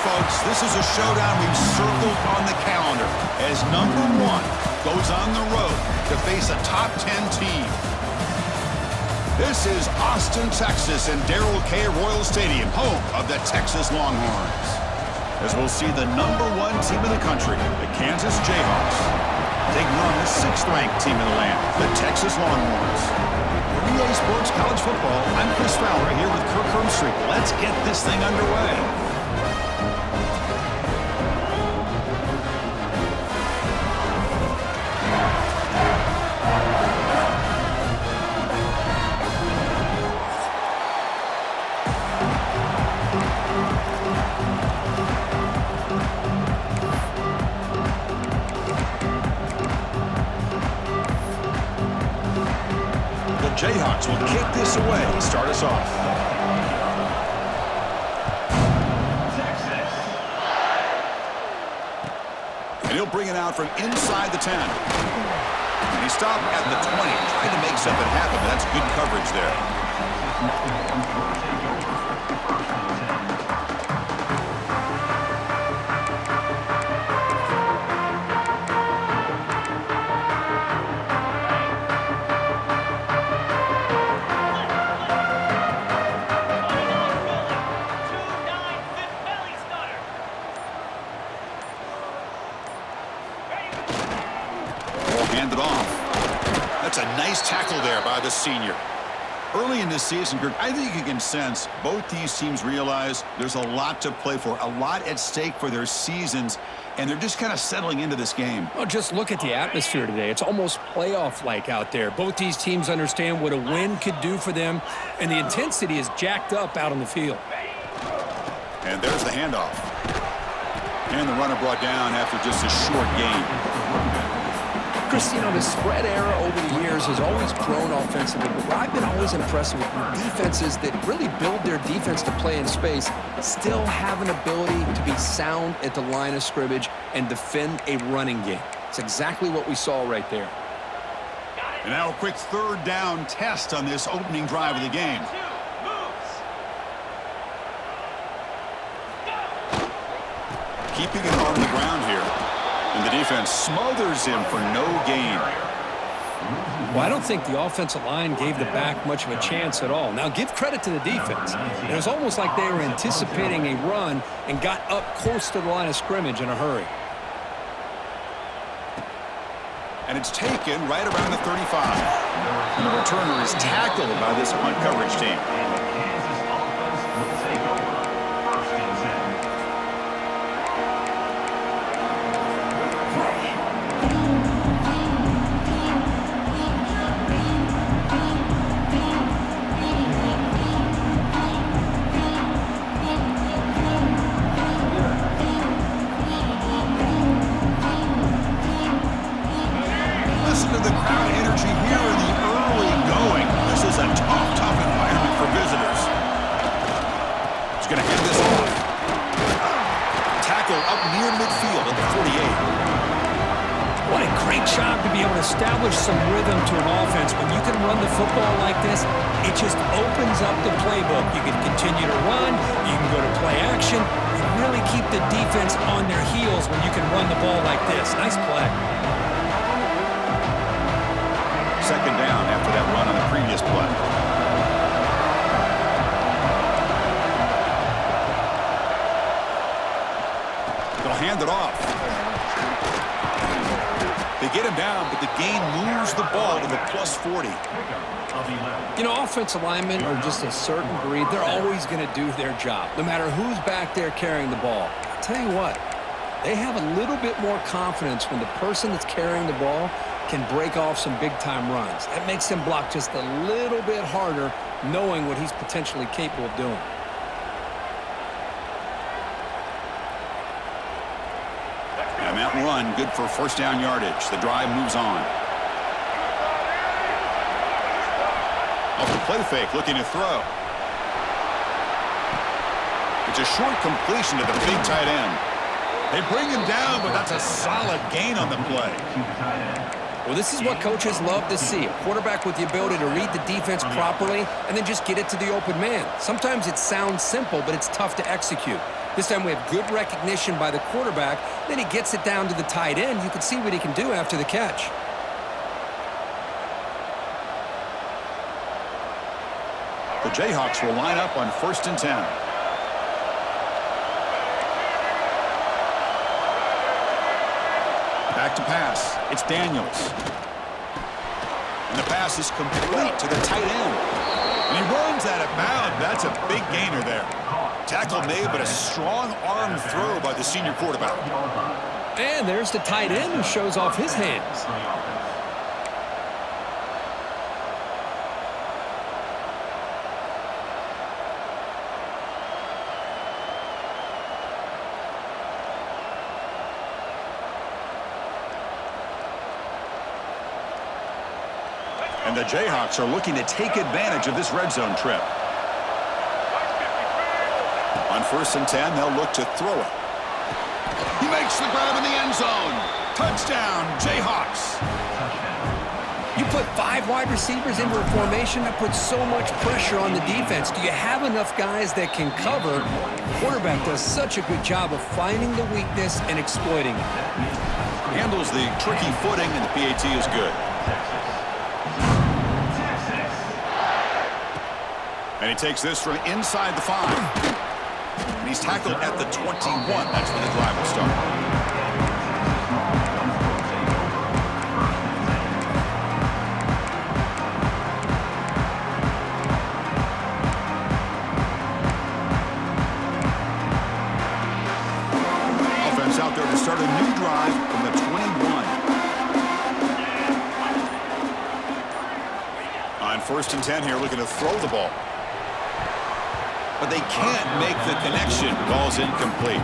folks, this is a showdown we've circled on the calendar as number one goes on the road to face a top 10 team. This is Austin, Texas, and Darrell K. Royal Stadium, home of the Texas Longhorns. As we'll see the number one team in the country, the Kansas Jayhawks, taking on the sixth-ranked team in the land, the Texas Longhorns. For EA Sports College Football, I'm Chris Fowler here with Kirk Herbstreit. Let's get this thing underway. Jayhawks will kick this away to start us off. And he'll bring it out from inside the 10. And he stopped at the 20, trying to make something happen, but that's good coverage there. Handed off. That's a nice tackle there by the senior. Early in this season, Kirk, I think you can sense both these teams realize there's a lot to play for, a lot at stake for their seasons, and they're just kind of settling into this game. Well, just look at the atmosphere today. It's almost playoff-like out there. Both these teams understand what a win could do for them, and the intensity is jacked up out on the field. And there's the handoff. And the runner brought down after just a short gain. Chris, you know, the spread era over the years has always grown offensively, but I've been always impressed with defenses that really build their defense to play in space, still have an ability to be sound at the line of scrimmage and defend a running game. It's exactly what we saw right there. And now a quick third down test on this opening drive of the game. Keeping it on the ground here. And the defense smothers him for no gain. Well, I don't think the offensive line gave the back much of a chance at all. Now, give credit to the defense. It was almost like they were anticipating a run and got up close to the line of scrimmage in a hurry. And it's taken right around the 35. And the returner is tackled by this punt coverage team. Establish some rhythm to an offense. When you can run the football like this, it just opens up the playbook. You can continue to run, you can go to play action, and really keep the defense on their heels when you can run the ball like this. Nice play. Second down after that run on the previous play. They'll hand it off. They get him down, but the gain moves the ball to the plus 40. You know, offensive linemen are just a certain breed. They're always going to do their job, no matter who's back there carrying the ball. I'll tell you what, they have a little bit more confidence when the person that's carrying the ball can break off some big-time runs. That makes them block just a little bit harder, knowing what he's potentially capable of doing. And that run, good for first down yardage. The drive moves on. Off the play fake, looking to throw. It's a short completion to the big tight end. They bring him down, but that's a solid gain on the play. Well, this is what coaches love to see. A quarterback with the ability to read the defense properly and then just get it to the open man. Sometimes it sounds simple, but it's tough to execute. This time we have good recognition by the quarterback. Then he gets it down to the tight end. You can see what he can do after the catch. The Jayhawks will line up on 1st and 10. Back to pass. It's Daniels. And the pass is complete to the tight end. And he runs out of bounds. That's a big gainer there. Tackle made, but a strong arm throw by the senior quarterback. And there's the tight end who shows off his hands. And the Jayhawks are looking to take advantage of this red zone trip. On 1st and 10, they'll look to throw it. He makes the grab in the end zone. Touchdown, Jayhawks. You put 5 wide receivers into a formation that puts so much pressure on the defense. Do you have enough guys that can cover? The quarterback does such a good job of finding the weakness and exploiting it. Handles the tricky footing, and the PAT is good. And he takes this from inside the 5. And he's tackled at the 21. That's where the drive will start. Offense out there to start a new drive from the 21. On 1st and 10 here, looking to throw the ball. But they can't make the connection. Ball's incomplete.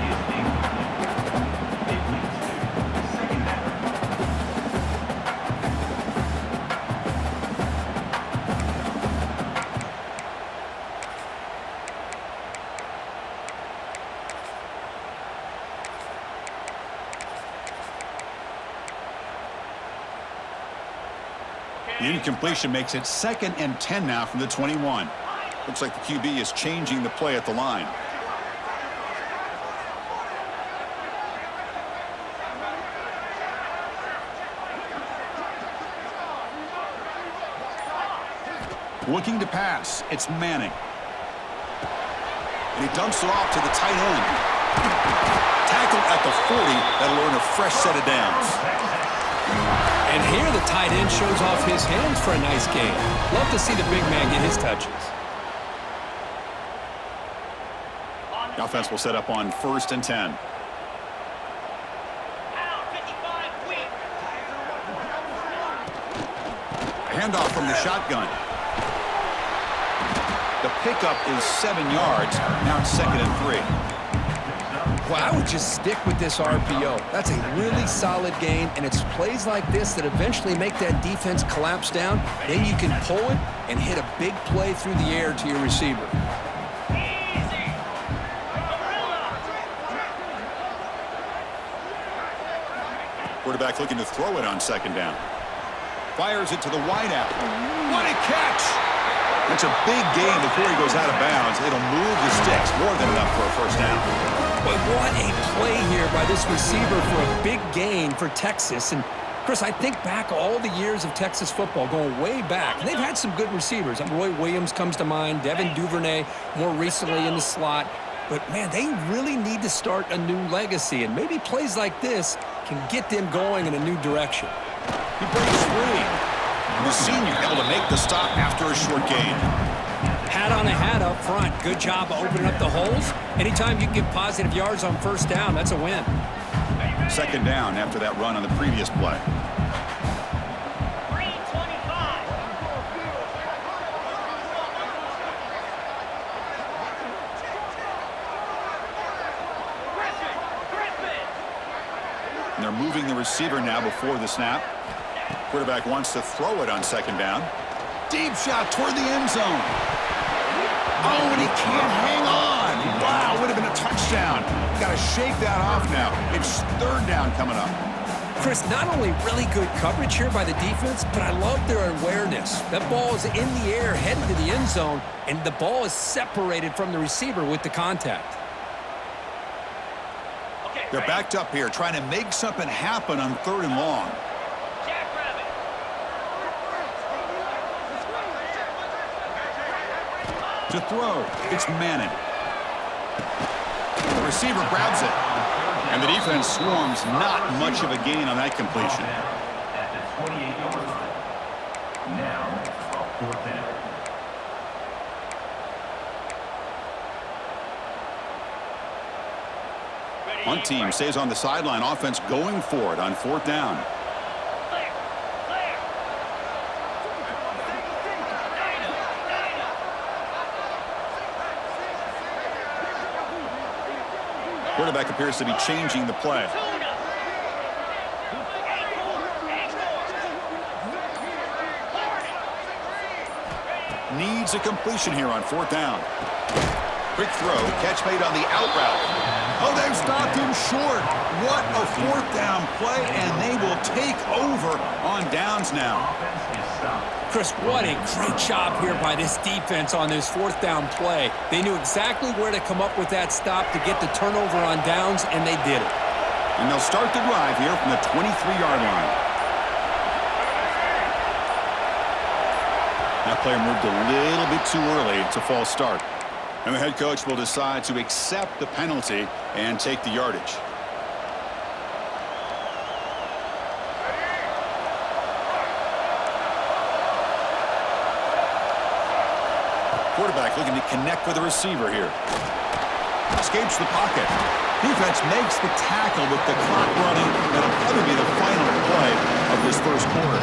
The incompletion makes it 2nd and 10 now from the 21. Looks like the QB is changing the play at the line. Looking to pass. It's Manning. And he dumps it off to the tight end. Tackled at the 40. That'll earn a fresh set of downs. And here the tight end shows off his hands for a nice gain. Love to see the big man get his touches. The offense will set up on 1st and 10. Handoff from the shotgun. The pickup is 7 yards. Now it's 2nd and 3. Well, I would just stick with this RPO. That's a really solid gain, and it's plays like this that eventually make that defense collapse down. Then you can pull it and hit a big play through the air to your receiver. Quarterback looking to throw it on 2nd down. Fires it to the wideout. What a catch! That's a big gain before he goes out of bounds. It'll move the sticks. More than enough for a 1st down. But what a play here by this receiver for a big gain for Texas. And, Chris, I think back all the years of Texas football, going way back. And they've had some good receivers. Roy Williams comes to mind, Devin Duvernay more recently in the slot. But, man, they really need to start a new legacy. And maybe plays like this can get them going in a new direction. He breaks free. And the senior able to make the stop after a short gain. Hat on a hat up front. Good job of opening up the holes. Anytime you can get positive yards on 1st down, that's a win. 2nd down after that run on the previous play. And they're moving the receiver now before the snap. Quarterback wants to throw it on 2nd down. Deep shot toward the end zone. Oh, and he can't hang on. Wow, would have been a touchdown. Got to shake that off now. It's 3rd down coming up. Chris, not only really good coverage here by the defense, but I love their awareness. That ball is in the air, headed to the end zone, and the ball is separated from the receiver with the contact. They're backed up here, trying to make something happen on 3rd and long. To throw, it's Manning. The receiver grabs it. And the defense swarms. Not much of a gain on that completion. At the 28-yard line. Now, a 4th down. One team stays on the sideline. Offense going for it on 4th down. Quarterback appears to be changing the play. Needs a completion here on 4th down. Quick throw, catch made on the out route. Oh, they've stopped him short. What a 4th down play, and they will take over on downs now. Chris, what a great job here by this defense on this 4th down play. They knew exactly where to come up with that stop to get the turnover on downs, and they did it. And they'll start the drive here from the 23-yard line. That player moved a little bit too early. It's a false start. And the head coach will decide to accept the penalty and take the yardage. Quarterback looking to connect with the receiver here. Escapes the pocket. Defense makes the tackle with the clock running. That'll probably be the final play of this first quarter.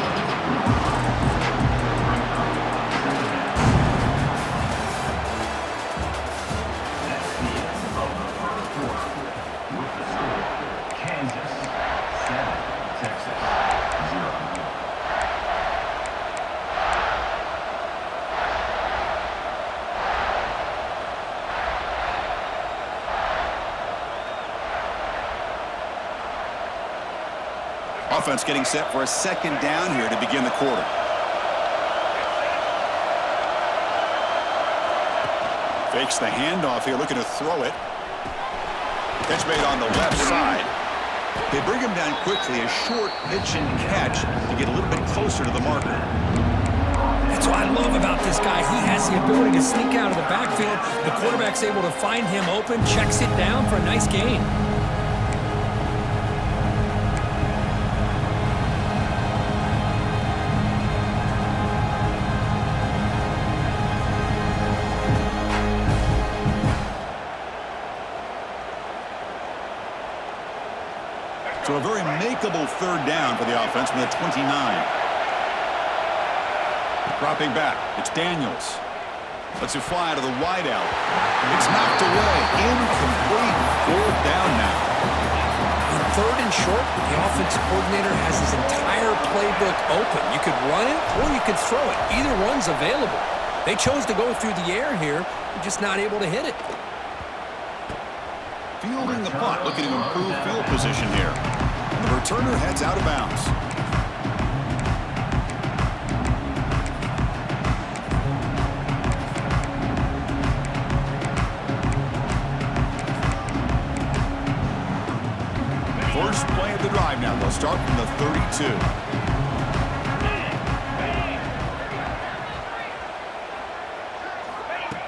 Offense getting set for a 2nd down here to begin the quarter. Fakes the handoff here, looking to throw it. Catch made on the left side. They bring him down quickly, a short pitch and catch to get a little bit closer to the marker. That's what I love about this guy. He has the ability to sneak out of the backfield. The quarterback's able to find him open, checks it down for a nice gain. So a very makeable 3rd down for the offense from the 29. Dropping back, it's Daniels. Lets it fly to the wideout. It's knocked away. Incomplete. 4th down now. On 3rd and short, the offensive coordinator has his entire playbook open. You could run it or you could throw it. Either one's available. They chose to go through the air here. They're just not able to hit it. Fielding the punt, looking to improve field position here. And the returner heads out of bounds. First play of the drive now. They'll start from the 32.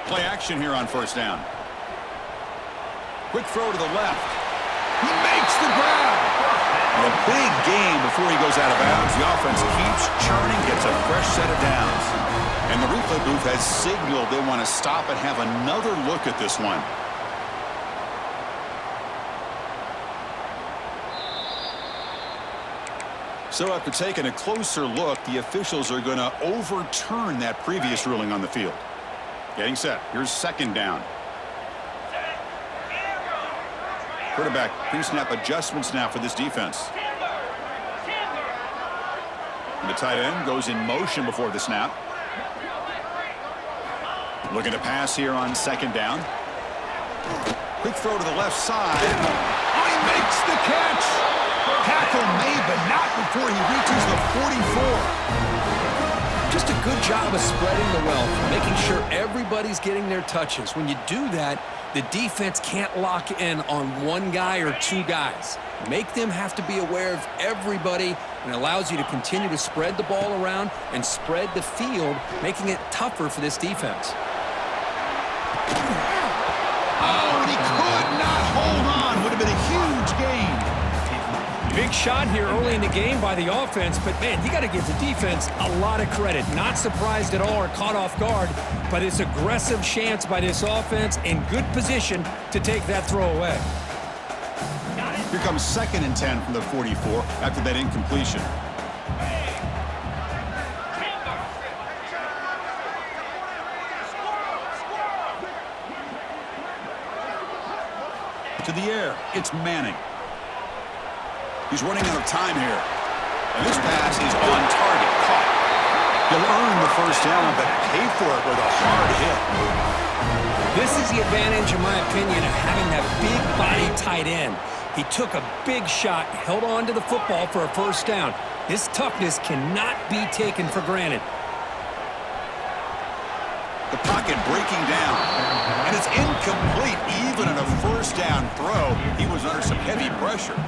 Play action here on 1st down. Quick throw to the left. He makes the grab. And a big gain before he goes out of bounds. The offense keeps churning, gets a fresh set of downs. And the replay booth has signaled they want to stop and have another look at this one. So after taking a closer look, the officials are going to overturn that previous ruling on the field. Getting set. Here's 2nd down. Quarterback pre-snap adjustments now for this defense. And the tight end goes in motion before the snap. Looking to pass here on 2nd down. Quick throw to the left side. Oh, he makes the catch. Tackle made, but not before he reaches the 44. Just a good job of spreading the wealth, making sure everybody's getting their touches. When you do that, the defense can't lock in on one guy or two guys. Make them have to be aware of everybody, and allows you to continue to spread the ball around and spread the field, making it tougher for this defense. Oh, and he could not hold on. Would have been a huge gain. Big shot here early in the game by the offense, but, man, you got to give the defense a lot of credit. Not surprised at all or caught off guard by this aggressive chance by this offense, in good position to take that throw away. Here comes 2nd and 10 from the 44 after that incompletion. To the air, it's Manning. He's running out of time here. And this pass is on target, caught. He'll earn the first down, but pay for it with a hard hit. This is the advantage, in my opinion, of having that big body tight end. He took a big shot, held on to the football for a first down. His toughness cannot be taken for granted. The pocket breaking down. And it's incomplete, even on a first down throw. He was under some heavy pressure.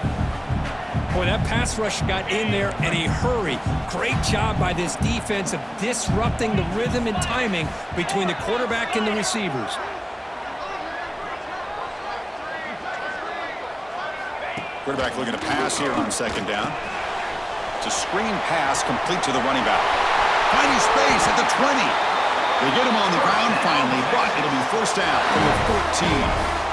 Boy, that pass rush got in there in a hurry. Great job by this defense of disrupting the rhythm and timing between the quarterback and the receivers. Quarterback looking to pass here on 2nd down. It's a screen pass complete to the running back. Finding space at the 20. They get him on the ground finally, but it'll be first down from the 14.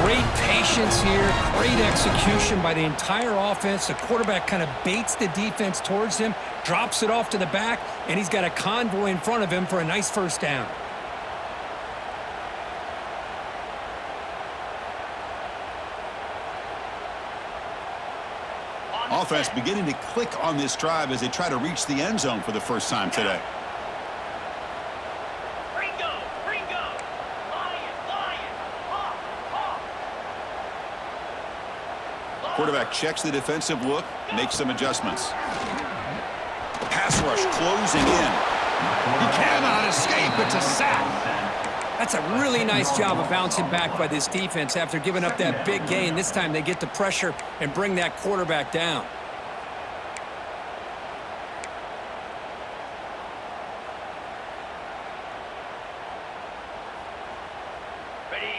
Great patience here, great execution by the entire offense. The quarterback kind of baits the defense towards him, drops it off to the back, and he's got a convoy in front of him for a nice first down. Offense beginning to click on this drive as they try to reach the end zone for the first time today. Quarterback checks the defensive look, makes some adjustments. Pass rush closing in. He cannot escape. It's a sack. That's a really nice job of bouncing back by this defense after giving up that big gain. This time they get the pressure and bring that quarterback down.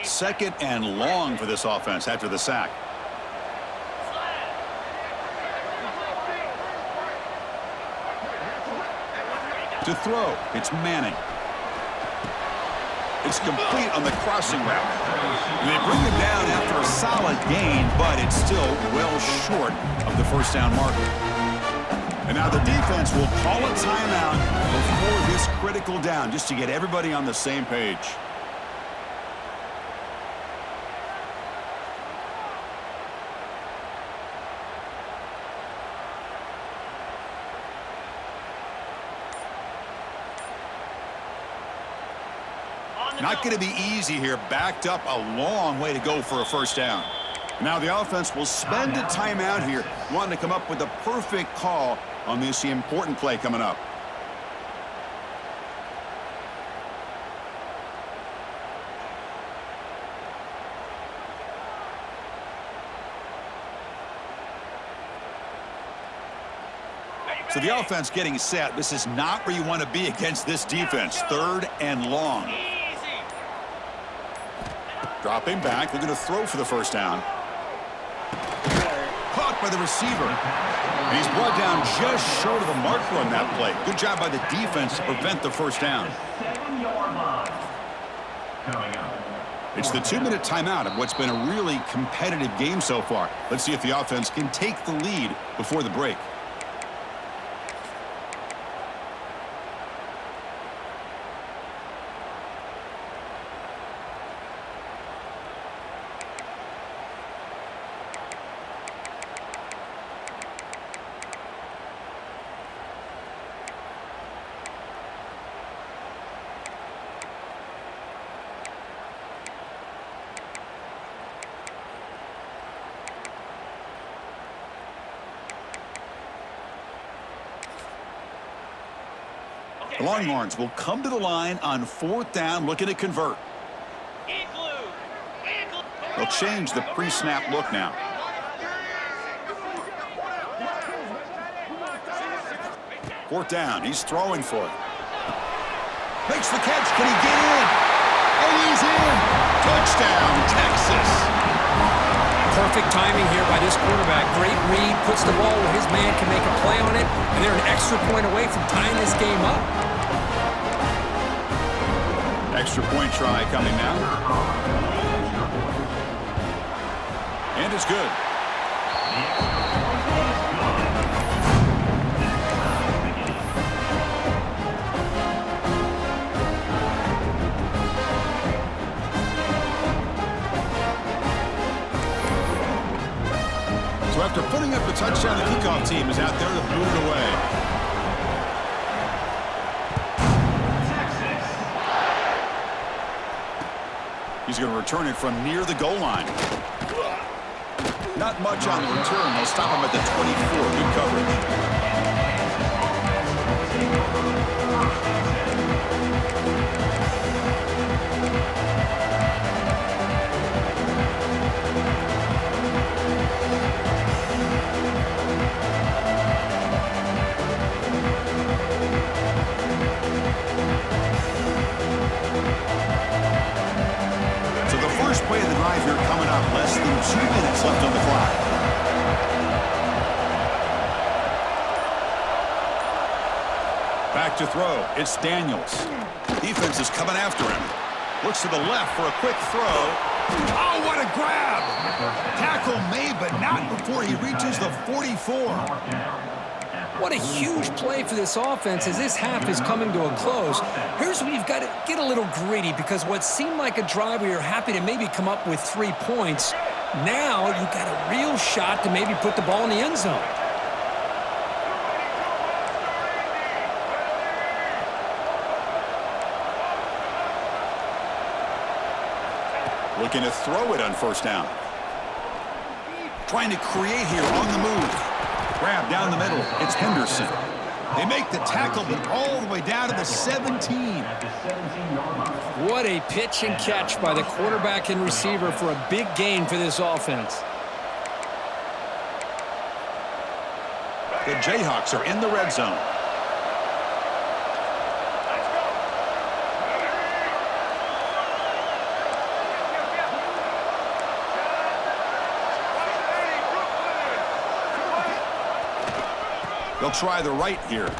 Second and long for this offense after the sack. To throw, it's Manning. It's complete on the crossing route. And they bring it down after a solid gain, but it's still well short of the first down marker. And now the defense will call a timeout before this critical down, just to get everybody on the same page. Not going to be easy here. Backed up a long way to go for a first down. Now the offense will spend a timeout here, wanting to come up with the perfect call on this important play coming up. So the offense getting set. This is not where you want to be against this defense. 3rd and long. Dropping back, they're going to throw for the first down. Caught by the receiver. And he's brought down just short of the marker on that play. Good job by the defense to prevent the first down. It's the 2-minute timeout of what's been a really competitive game so far. Let's see if the offense can take the lead before the break. The Longhorns will come to the line on 4th down, looking to convert. They'll change the pre-snap look now. Fourth down, he's throwing for it. Makes the catch, can he get in? And he's in! Touchdown, Texas! Perfect timing here by this quarterback. Great read, puts the ball where his man can make a play on it, and they're an extra point away from tying this game up. Extra point try coming now. And it's good. So after putting up the touchdown, the kickoff team is out there to boot it away. He's going to return it from near the goal line. Not much on the return. They'll stop him at the 24. Good coverage. Play of the drive here coming up. Less than 2 minutes left on the clock. Back to throw. It's Daniels. Defense is coming after him. Looks to the left for a quick throw. Oh, what a grab! Tackle made, but not before he reaches the 44. What a huge play for this offense as this half is coming to a close. Here's where you've got to get a little gritty, because what seemed like a drive where you're happy to maybe come up with 3 points, now you've got a real shot to maybe put the ball in the end zone. Looking to throw it on first down. Trying to create here on the move. Grab down the middle. It's Henderson. They make the tackle, but all the way down to the 17. What a pitch and catch by the quarterback and receiver for a big gain for this offense. The Jayhawks are in the red zone. They'll try the right here.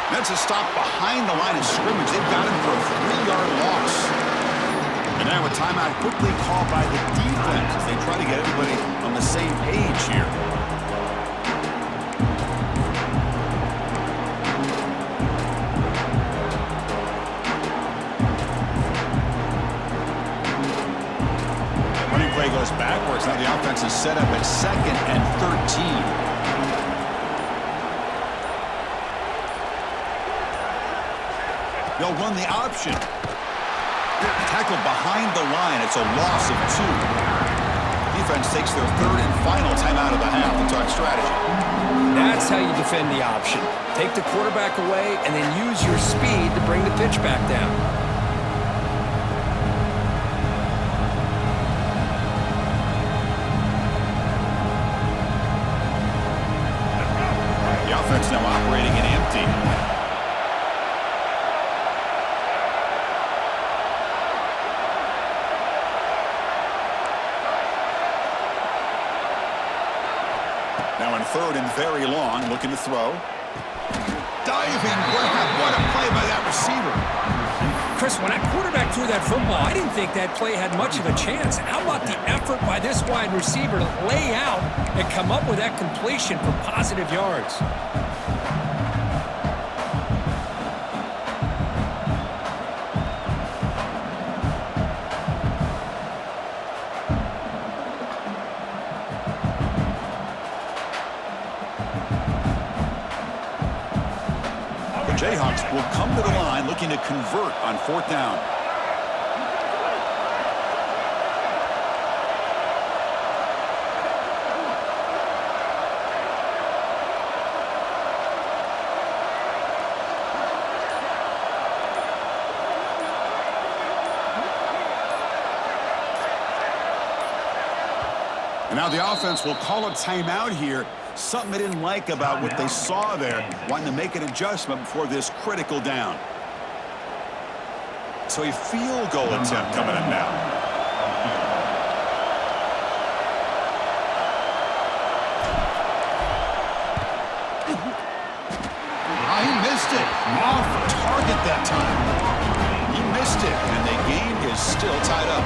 That's a stop behind the line of scrimmage. They've got him for a 3-yard loss. And now a timeout quickly called by the defense as they try to get everybody on the same page here. Running play goes backwards. Now the offense is set up at 2nd and 13. They'll run the option. Tackled behind the line. It's a loss of 2. Defense takes their 3rd and final timeout of the half to talk strategy. That's how you defend the option. Take the quarterback away and then use your speed to bring the pitch back down. The offense now operating in empty. Now in 3rd and very long, looking to throw. Diving grab. What a play by that receiver. Chris, when that quarterback threw that football, I didn't think that play had much of a chance. How about the effort by this wide receiver to lay out and come up with that completion for positive yards? Jayhawks will come to the line looking to convert on 4th down. Now the offense will call a timeout here. Something they didn't like about what they saw there. Wanting to make an adjustment before this critical down. So a field goal attempt coming up now. He missed it. Off target that time. He missed it, and the game is still tied up.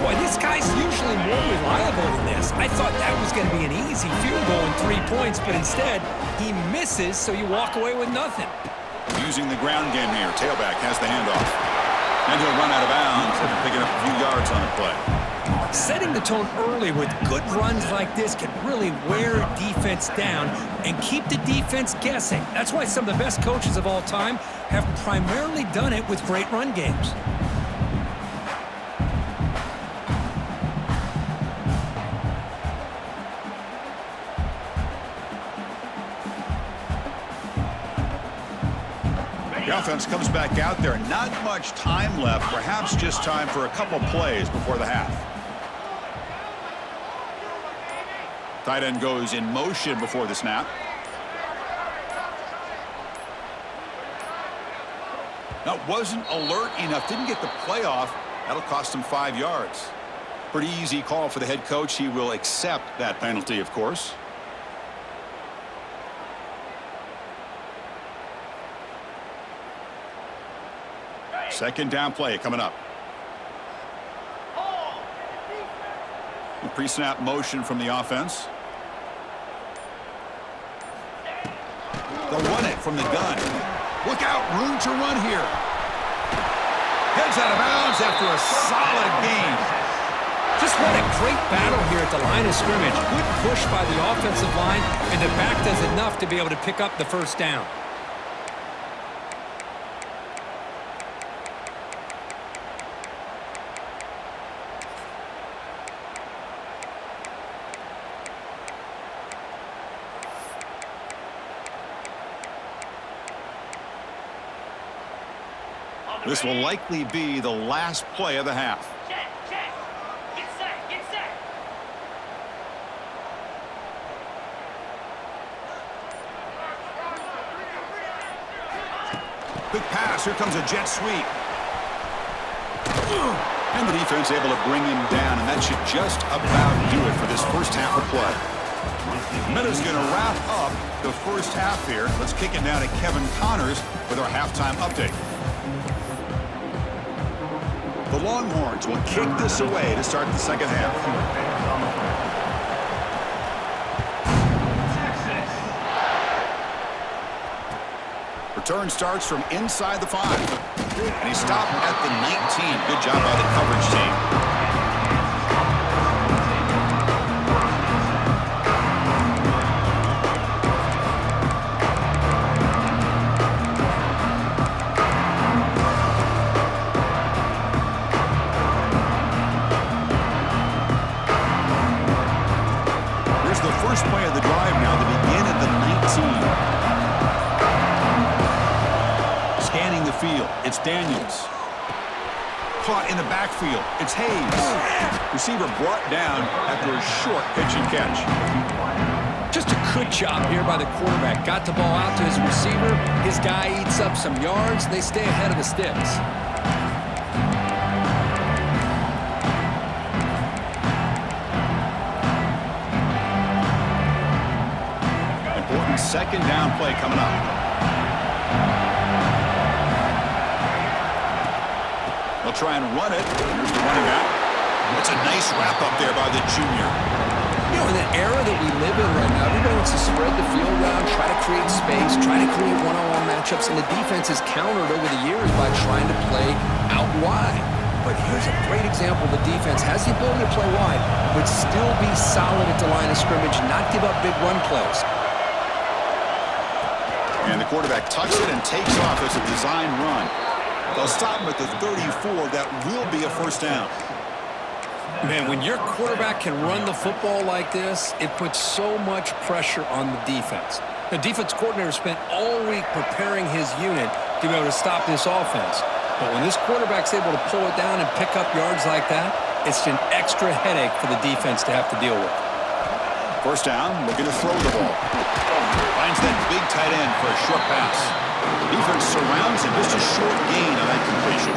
Boy, this guy's usually more reliable than this. I thought that was going to be an easy field goal and 3 points, but instead, he misses, so you walk away with nothing. Using the ground game here. Tailback has the handoff. And he'll run out of bounds after picking up a few yards on the play. Setting the tone early with good runs like this can really wear a defense down and keep the defense guessing. That's why some of the best coaches of all time have primarily done it with great run games. The offense comes back out there. Not much time left. Perhaps just time for a couple plays before the half. Tight end goes in motion before the snap. That wasn't alert enough. Didn't get the play off. That'll cost him 5 yards. Pretty easy call for the head coach. He will accept that penalty, of course. Second down play coming up. The pre-snap motion from the offense. They'll run it from the gun. Look out, room to run here. Heads out of bounds after a solid gain. Just what a great battle here at the line of scrimmage. Good push by the offensive line, and the back does enough to be able to pick up the first down. This will likely be the last play of the half. Check, check. Get set, get set. Quick pass. Here comes a jet sweep. And the defense able to bring him down, and that should just about do it for this first half of play. Meta's going to wrap up the first half here. Let's kick it down to Kevin Connors with our halftime update. The Longhorns will kick this away to start the second half. Return starts from inside the 5. And he stopped at the 19. Good job by the coverage team. First play of the drive now to begin at the 19. Scanning the field, it's Daniels. Caught in the backfield, it's Hayes. Receiver brought down after a short pitch and catch. Just a good job here by the quarterback. Got the ball out to his receiver. His guy eats up some yards. They stay ahead of the sticks. Second down play coming up. They'll try and run it. Here's the running back. It's a nice wrap up there by the junior. You know, in the era that we live in right now, everybody wants to spread the field around, try to create space, try to create one-on-one matchups, and the defense has countered over the years by trying to play out wide. But here's a great example. The defense has the ability to play wide, but still be solid at the line of scrimmage, not give up big run plays. And the quarterback tucks it and takes off as a design run. They'll stop him at the 34. That will be a first down. Man, when your quarterback can run the football like this, it puts so much pressure on the defense. The defense coordinator spent all week preparing his unit to be able to stop this offense. But when this quarterback's able to pull it down and pick up yards like that, it's an extra headache for the defense to have to deal with. First down, looking to throw the ball. Finds that big tight end for a short pass. Defense surrounds him. Just a short gain on that completion.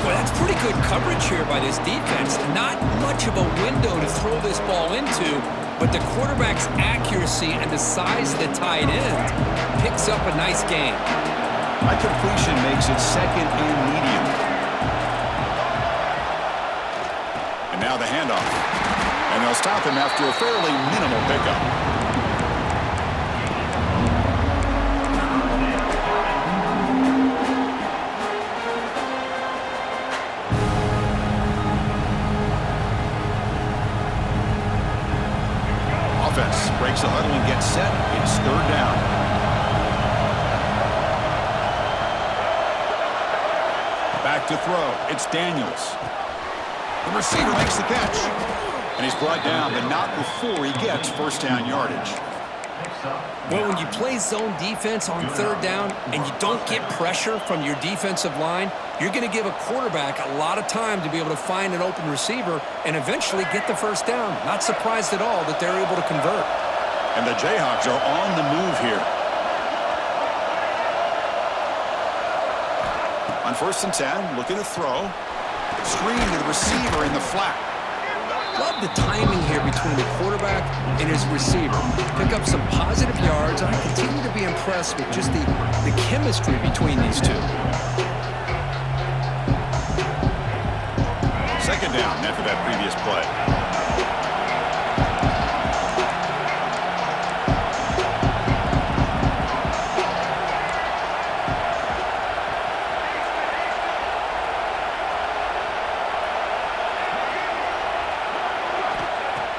Well, that's pretty good coverage here by this defense. Not much of a window to throw this ball into, but the quarterback's accuracy and the size of the tight end picks up a nice gain. That completion makes it second and medium. And now the handoff. And they'll stop him after a fairly minimal pickup. Offense breaks the huddle and gets set. It's third down. Back to throw. It's Daniels. The receiver makes the catch. And he's brought down, but not before he gets first down yardage. Well, when you play zone defense on third down and you don't get pressure from your defensive line, you're going to give a quarterback a lot of time to be able to find an open receiver and eventually get the first down. Not surprised at all that they're able to convert. And the Jayhawks are on the move here. On first and 10, looking to throw. Screen to the receiver in the flat. Love the timing here between the quarterback and his receiver. Pick up some positive yards, and I continue to be impressed with just the chemistry between these two. Second down after that previous play.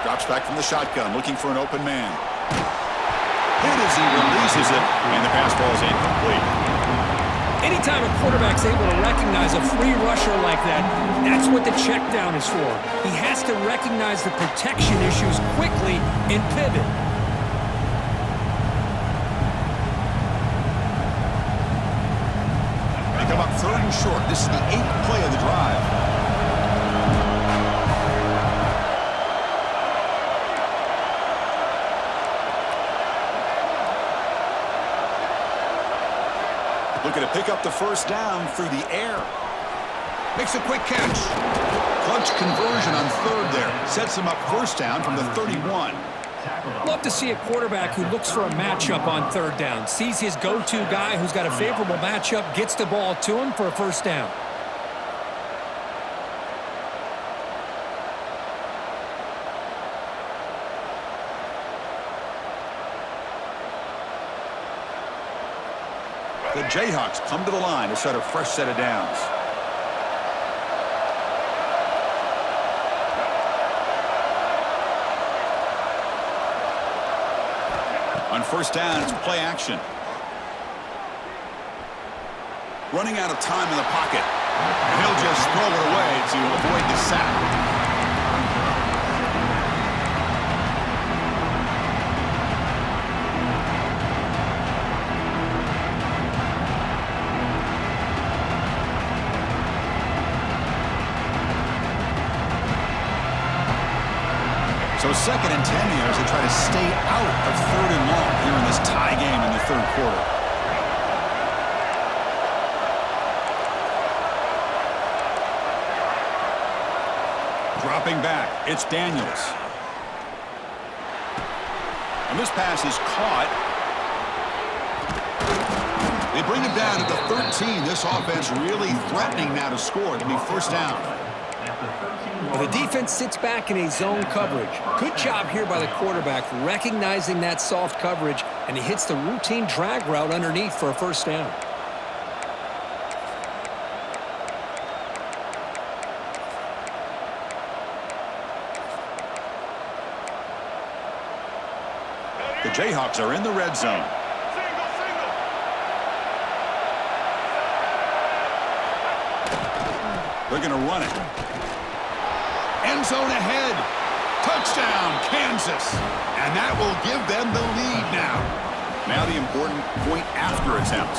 Drops back from the shotgun, looking for an open man. Hit as he releases it, and the pass ball is incomplete. Anytime a quarterback's able to recognize a free rusher like that, that's what the check down is for. He has to recognize the protection issues quickly and pivot. They come up third and short. This is the 8th play of the drive. Looking to pick up the first down through the air. Makes a quick catch. Clutch conversion on third there. Sets him up first down from the 31. Love to see a quarterback who looks for a matchup on third down. Sees his go-to guy who's got a favorable matchup, gets the ball to him for a first down. The Jayhawks come to the line to start a fresh set of downs. On first down, it's play action. Running out of time in the pocket. And he'll just throw it away to avoid the sack. So second and 10 here as they try to stay out of third and long here in this tie game in the third quarter. Dropping back, it's Daniels. And this pass is caught. They bring him down at the 13. This offense really threatening now to score. It'll be first down. Well, the defense sits back in a zone coverage. Good job here by the quarterback, recognizing that soft coverage, and he hits the routine drag route underneath for a first down. The Jayhawks are in the red zone. They're going to run it. End zone ahead. Touchdown, Kansas. And that will give them the lead now. Now the important point after attempt.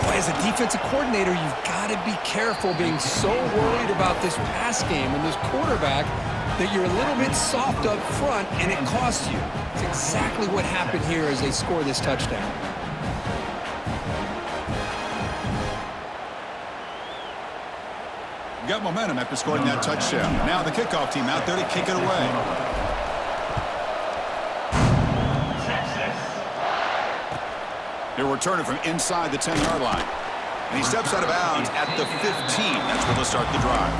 Boy, as a defensive coordinator, you've got to be careful being so worried about this pass game and this quarterback that you're a little bit soft up front and it costs you. It's exactly what happened here as they score this touchdown. Got momentum after scoring that touchdown. Now the kickoff team out there to kick it away. He'll return it from inside the 10-yard line. And he steps out of bounds at the 15. That's where they'll start the drive.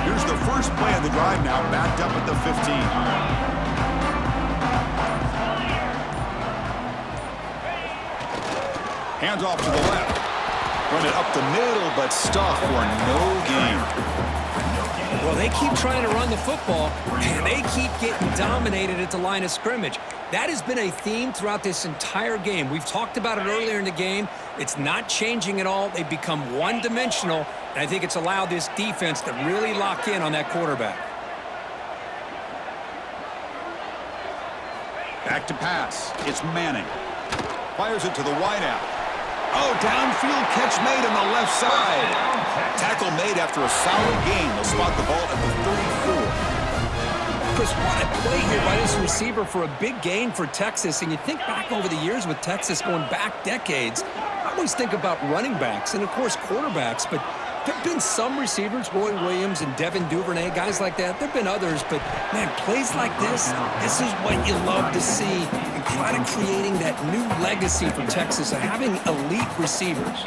Here's the first play of the drive now, backed up at the 15. Hands off to the left. Run it up the middle, but stuffed for no gain. Well, they keep trying to run the football, and they keep getting dominated at the line of scrimmage. That has been a theme throughout this entire game. We've talked about it earlier in the game. It's not changing at all. They've become one-dimensional, and I think it's allowed this defense to really lock in on that quarterback. Back to pass. It's Manning. Fires it to the wideout. Oh, downfield catch made on the left side. Tackle made after a solid gain. They'll spot the ball at the 34. Chris, what a play here by this receiver for a big gain for Texas. And you think back over the years with Texas going back decades, I always think about running backs and, of course, quarterbacks. But there have been some receivers, Roy Williams and Devin Duvernay, guys like that. There have been others. But, man, plays like this is what you love to see. And kind of creating that new legacy for Texas of having elite receivers.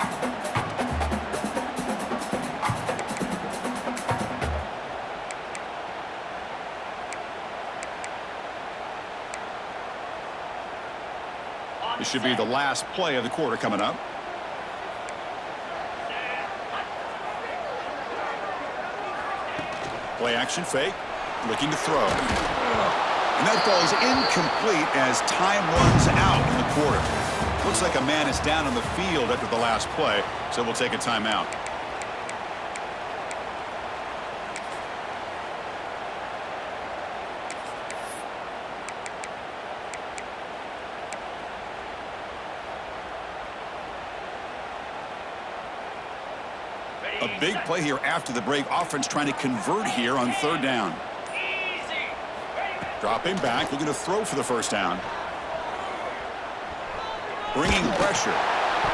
This should be the last play of the quarter coming up. Play action fake, looking to throw. And that ball is incomplete as time runs out in the quarter. Looks like a man is down on the field after the last play, so we'll take a timeout. A big play here after the break. Offense trying to convert here on third down. Dropping back, looking to throw for the first down. Bringing pressure.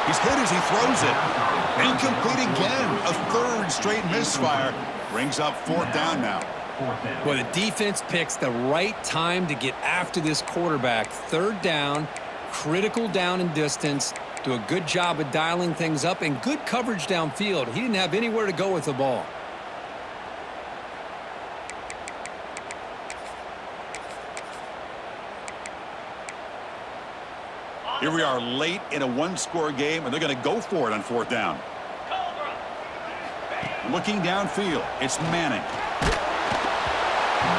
He's hit as he throws it. Incomplete again. A third straight misfire. Brings up fourth down now. Well, the defense picks the right time to get after this quarterback. Third down, critical down and distance. Do a good job of dialing things up and good coverage downfield. He didn't have anywhere to go with the ball. Here we are late in a one-score game, and they're going to go for it on fourth down. Looking downfield, it's Manning.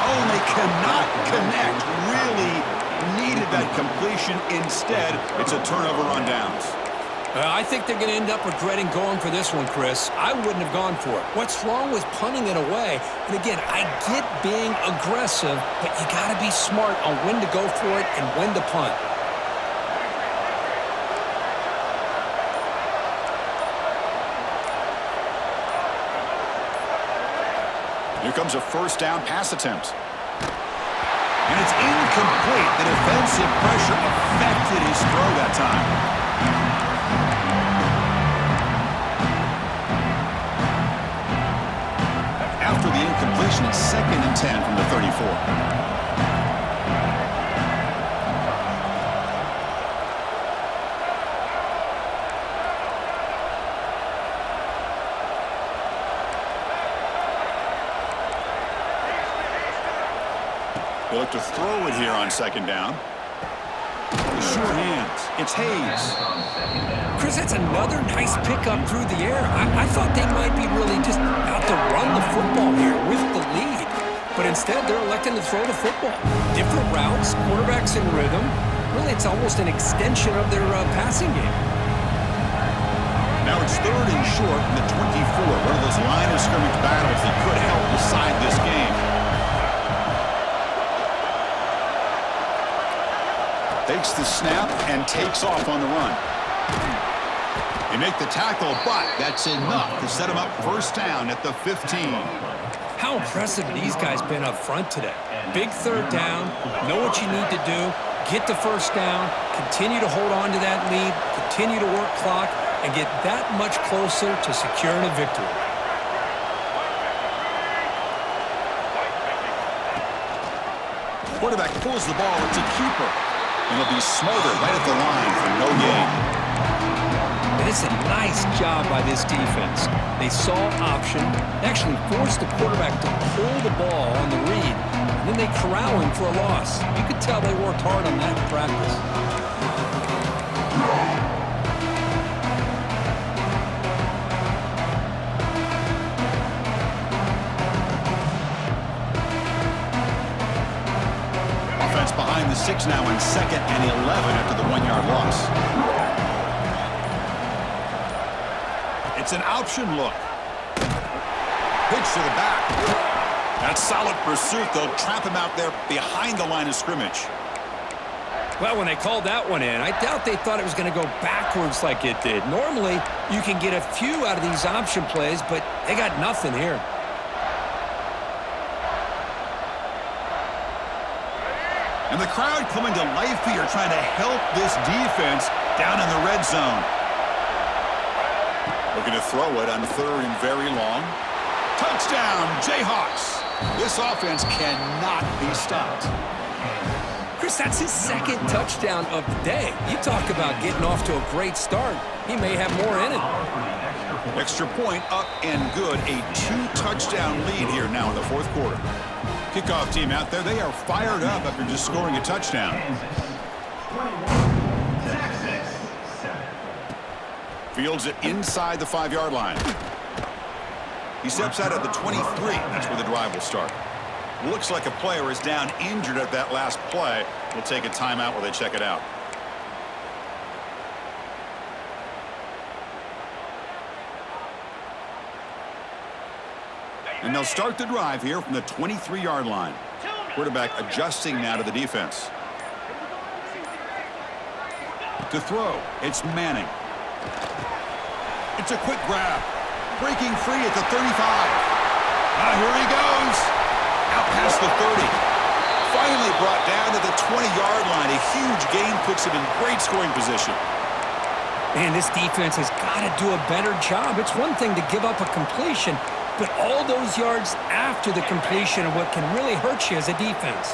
Oh, and they cannot connect. Really needed that completion. Instead, it's a turnover on downs. I think they're going to end up regretting going for this one, Chris. I wouldn't have gone for it. What's wrong with punting it away? And again, I get being aggressive, but you got to be smart on when to go for it and when to punt. Here comes a first down pass attempt. And it's incomplete. The defensive pressure affected his throw that time. After the incompletion, it's 2nd and 10 from the 34. They look to throw it here on second down. Sure hands. It's Hayes. Chris, that's another nice pickup through the air. I thought they might be really just out to run the football here with the lead. But instead, they're electing to throw the football. Different routes, quarterbacks in rhythm. Really, it's almost an extension of their passing game. Now it's 3rd and short from the 24. One of those line of scrimmage battles that could help decide this game. Takes the snap and takes off on the run. They make the tackle, but that's enough to set him up first down at the 15. How impressive have these guys been up front today? Big third down, know what you need to do, get the first down, continue to hold on to that lead, continue to work clock, and get that much closer to securing a victory. Quarterback pulls the ball. It's a keeper. And he'll be smothered right at the line for no gain. And it's a nice job by this defense. They saw option, actually forced the quarterback to pull the ball on the read, and then they corral him for a loss. You could tell they worked hard on that in practice. Offense behind the 6 now on 2nd and 11 after the 1-yard loss. It's an option look. Pitch to the back. That's solid pursuit. They'll trap him out there behind the line of scrimmage. Well, when they called that one in, I doubt they thought it was going to go backwards like it did. Normally, you can get a few out of these option plays, but they got nothing here. And the crowd coming to life here, trying to help this defense down in the red zone. Looking to throw it on 3rd and very long. Touchdown, Jayhawks. This offense cannot be stopped. Chris, that's his 2nd touchdown of the day. You talk about getting off to a great start. He may have more in it. Extra point up and good. A 2-touchdown lead here now in the 4th quarter. Kickoff team out there, they are fired up after just scoring a touchdown. Fields it inside the 5-yard line. He steps out at the 23. That's where the drive will start. Looks like a player is down injured at that last play. We'll take a timeout while they check it out. And they'll start the drive here from the 23-yard line. Quarterback adjusting now to the defense. To throw, it's Manning. It's a quick grab. Breaking free at the 35. Here he goes. Out past the 30. Finally brought down to the 20-yard line. A huge gain puts him in great scoring position. Man, this defense has got to do a better job. It's one thing to give up a completion, but all those yards after the completion are what can really hurt you as a defense.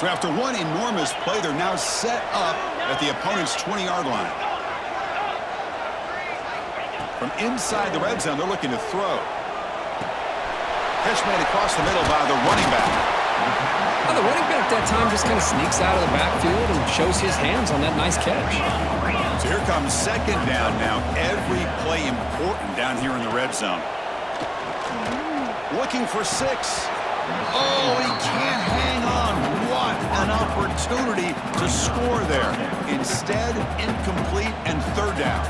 So after one enormous play, they're now set up at the opponent's 20-yard line. From inside the red zone, they're looking to throw. Catch made across the middle by the running back. Well, the running back that time just kind of sneaks out of the backfield and shows his hands on that nice catch. So here comes 2nd down now. Every play important down here in the red zone. Looking for 6. Oh, he can't hang on. What an opportunity to score there. Instead, incomplete and 3rd down.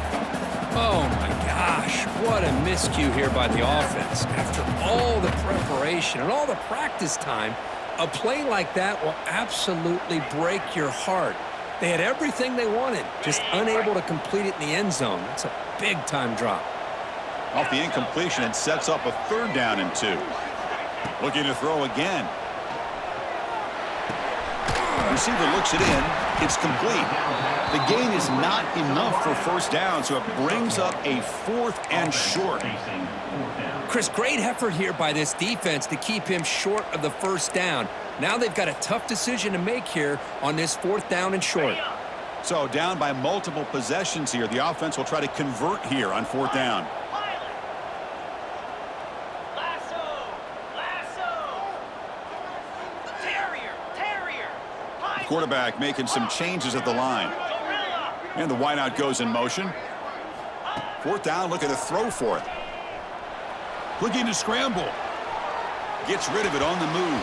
Oh, my gosh. What a miscue here by the offense. After all the preparation and all the practice time, a play like that will absolutely break your heart. They had everything they wanted, just unable to complete it in the end zone. That's a big-time drop. Off the incompletion, it sets up a 3rd down and 2. Looking to throw again. Receiver looks it in. It's complete. The gain is not enough for first down, so it brings up a 4th and short. Chris, great effort here by this defense to keep him short of the first down. Now they've got a tough decision to make here on this 4th down and short. So down by multiple possessions here. The offense will try to convert here on 4th down. Quarterback making some changes at the line. And the wideout goes in motion. 4th down, looking to throw for it. Looking to scramble. Gets rid of it on the move.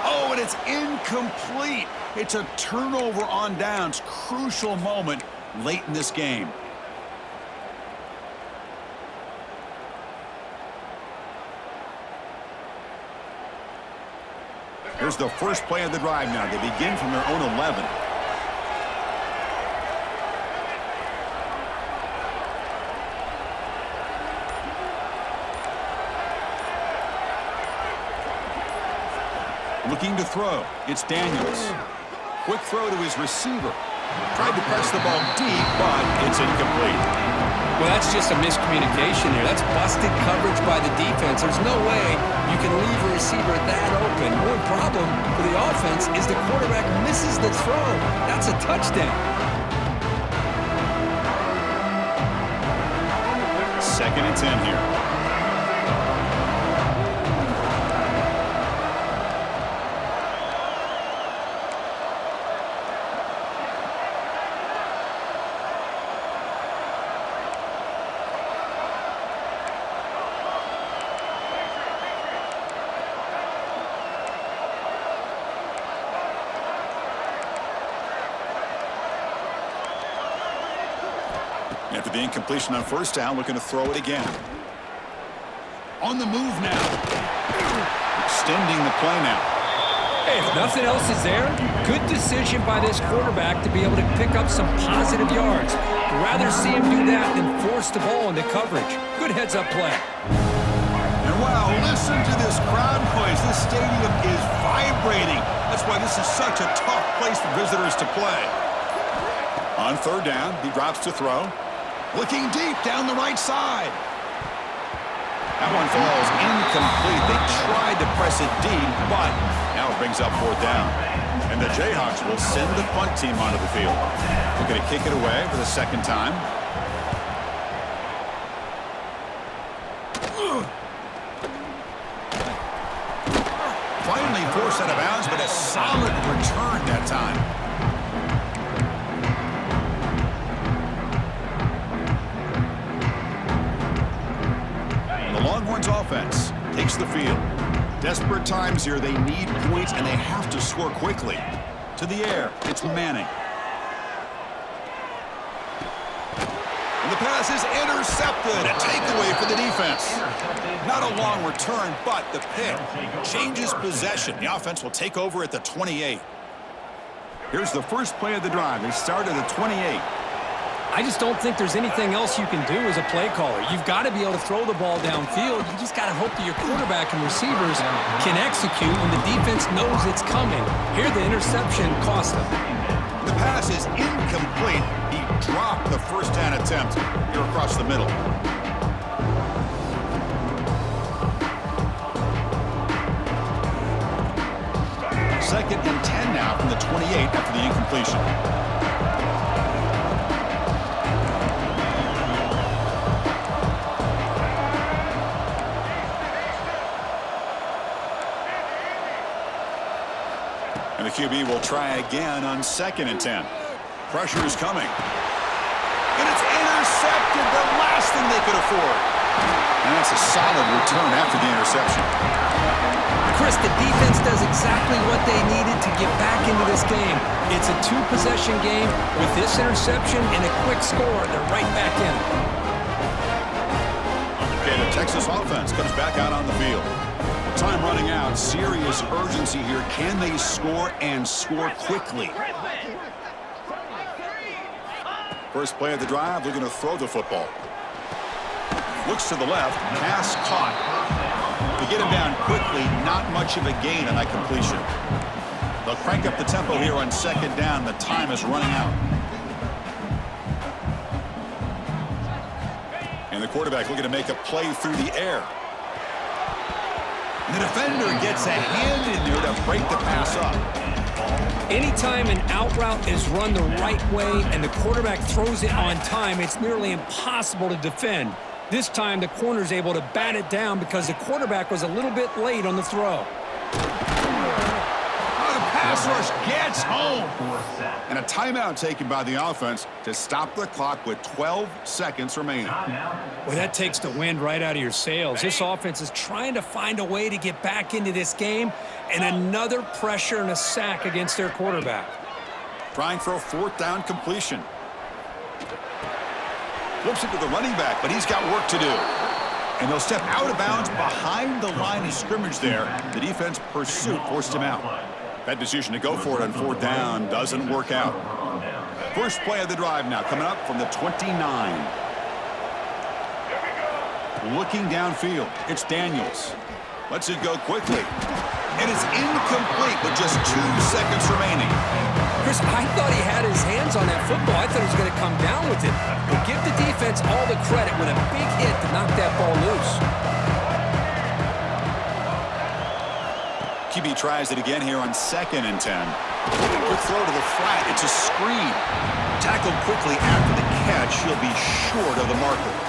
Oh, and it's incomplete. It's a turnover on downs. Crucial moment late in this game. Here's the first play of the drive now. They begin from their own 11. Looking to throw. It's Daniels. Quick throw to his receiver. Tried to press the ball deep, but it's incomplete. Well, that's just a miscommunication here. That's busted coverage by the defense. There's no way you can leave a receiver that open. One problem for the offense is the quarterback misses the throw. That's a touchdown. Second and 10 here. After the incompletion on first down, looking to throw it again. On the move now. Extending the play now. Hey, if nothing else is there, good decision by this quarterback to be able to pick up some positive yards. Rather see him do that than force the ball into coverage. Good heads-up play. And wow, listen to this crowd noise. This stadium is vibrating. That's why this is such a tough place for visitors to play. On third down, he drops to throw. Looking deep down the right side. That one falls incomplete. They tried to press it deep, but now it brings up fourth down. And the Jayhawks will send the punt team onto the field. They're going to kick it away for the second time. Finally forced out of bounds, but a solid return that time. Longhorns offense takes the field. Desperate times here. They need points, and they have to score quickly. To the air, it's Manning. And the pass is intercepted. A takeaway for the defense. Not a long return, but the pick changes possession. The offense will take over at the 28. Here's the first play of the drive. They start at the 28. I just don't think there's anything else you can do as a play caller. You've got to be able to throw the ball downfield. You just got to hope that your quarterback and receivers can execute when the defense knows it's coming. Here, the interception cost them. The pass is incomplete. He dropped the first down attempt here across the middle. Second and 10 now from the 28 after the incompletion. And the QB will try again on second and 10. Pressure is coming. And it's intercepted, the last thing they could afford. And that's a solid return after the interception. Chris, the defense does exactly what they needed to get back into this game. It's a two-possession game. With this interception and a quick score, they're right back in. Okay, the Texas offense comes back out on the field. Time running out. Serious urgency here. Can they score and score quickly? First play of the drive, looking to throw the football. Looks to the left. Pass caught. To get him down quickly, not much of a gain on that completion. They'll crank up the tempo here on second down. The time is running out. And the quarterback looking to make a play through the air. The defender gets a hand in there to break the pass up. Anytime an out route is run the right way and the quarterback throws it on time, it's nearly impossible to defend. This time, the corner's able to bat it down because the quarterback was a little bit late on the throw. The pass rush gets home. And a timeout taken by the offense to stop the clock with 12 seconds remaining. Well, that takes the wind right out of your sails. This offense is trying to find a way to get back into this game, and another pressure and a sack against their quarterback. Trying for a fourth down completion. Flips it to the running back, but he's got work to do. And they'll step out of bounds behind the line of scrimmage there. The defense pursuit forced him out. That decision to go for it on fourth down doesn't work out. First play of the drive now coming up from the 29. Looking downfield, it's Daniels. Lets it go quickly. It is incomplete with just 2 seconds remaining. Chris, I thought he had his hands on that football. I thought he was going to come down with it. But give the defense all the credit with a big hit to knock that ball loose. QB tries it again here on 2nd and 10. Quick throw to the flat. It's a screen. Tackled quickly after the catch. He'll be short of the marker.